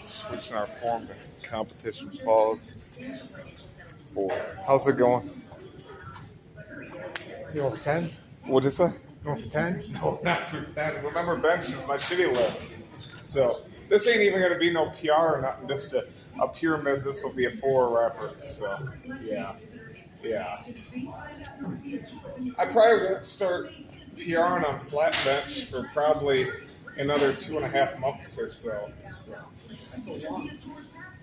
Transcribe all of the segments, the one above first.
Switching our form to competition pause. Four. How's it going? You going for 10? What is it? Going for 10? No, not for 10. Remember, bench is my shitty lift. So this ain't even going to be no PR or nothing. Just a pyramid. This will be a 4 rapper. So yeah, yeah. I probably won't start PRing on flat bench for probably another 2.5 months or so.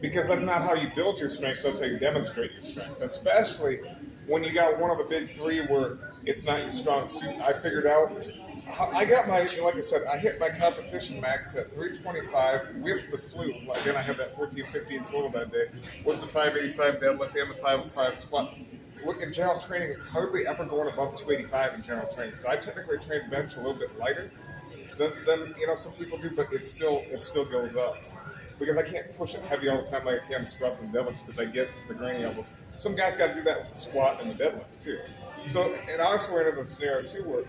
Because that's not how you build your strength, that's how you demonstrate your strength. Especially when you got one of the big three where it's not your strong suit. I figured out, I got my, like I said, I hit my competition max at 325 with the flute. Again, I had that 1450 in total that day, with the 585 deadlift and the 505 squat. In general training, hardly ever going above 285 in general training. So I typically train bench a little bit lighter than some people do, but it still goes up. Because I can't push it heavy all the time like I can squats and deadlifts because I get the grainy elbows. Some guys got to do that with the squat and the deadlift too. So, and I also ran into the scenario too where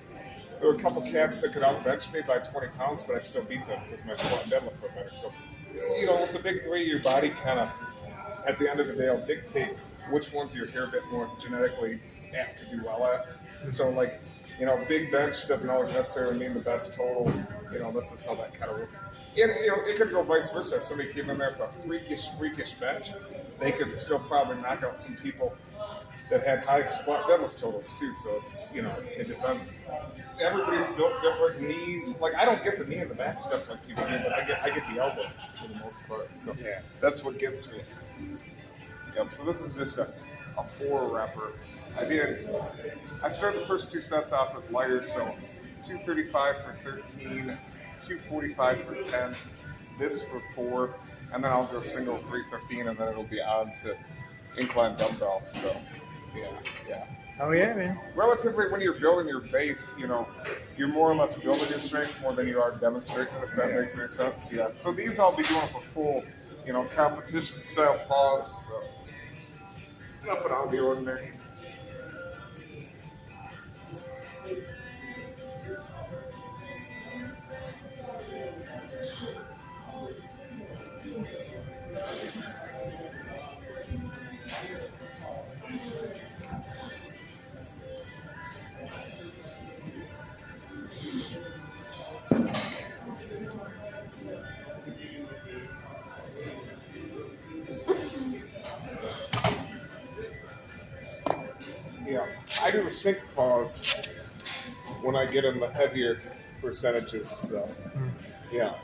there were a couple cats that could outbench me by 20 pounds, but I still beat them because my squat and deadlift were better. So, with the big three, your body kind of, at the end of the day, will dictate which ones you're a bit more genetically apt to do well at. So, big bench doesn't always necessarily mean the best total. That's just how that kind of works. And, it could go vice versa. If somebody came in there with a freakish bench, they could still probably knock out some people that had high squat deadlift totals too. So it's, it depends. Everybody's built different. Knees, I don't get the knee and the back stuff like people do, but I get the elbows for the most part. So yeah, that's what gets me. Yep. So this is just a 4 rapper. I started the first 2 sets off as lighter, so 235 for 13. 245 for 10, this for 4, and then I'll go single 315, and then it'll be on to incline dumbbells. So, yeah. Oh yeah, man. Relatively, when you're building your base, you're more or less building your strength more than you are demonstrating, if that makes any sense. Yeah. So these I'll be doing for full, competition style pause. So nothing out of the ordinary. Yeah, I do the sync pause when I get in the heavier percentages. So, yeah.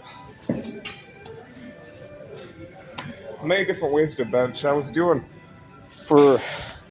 Many different ways to bench. I was doing for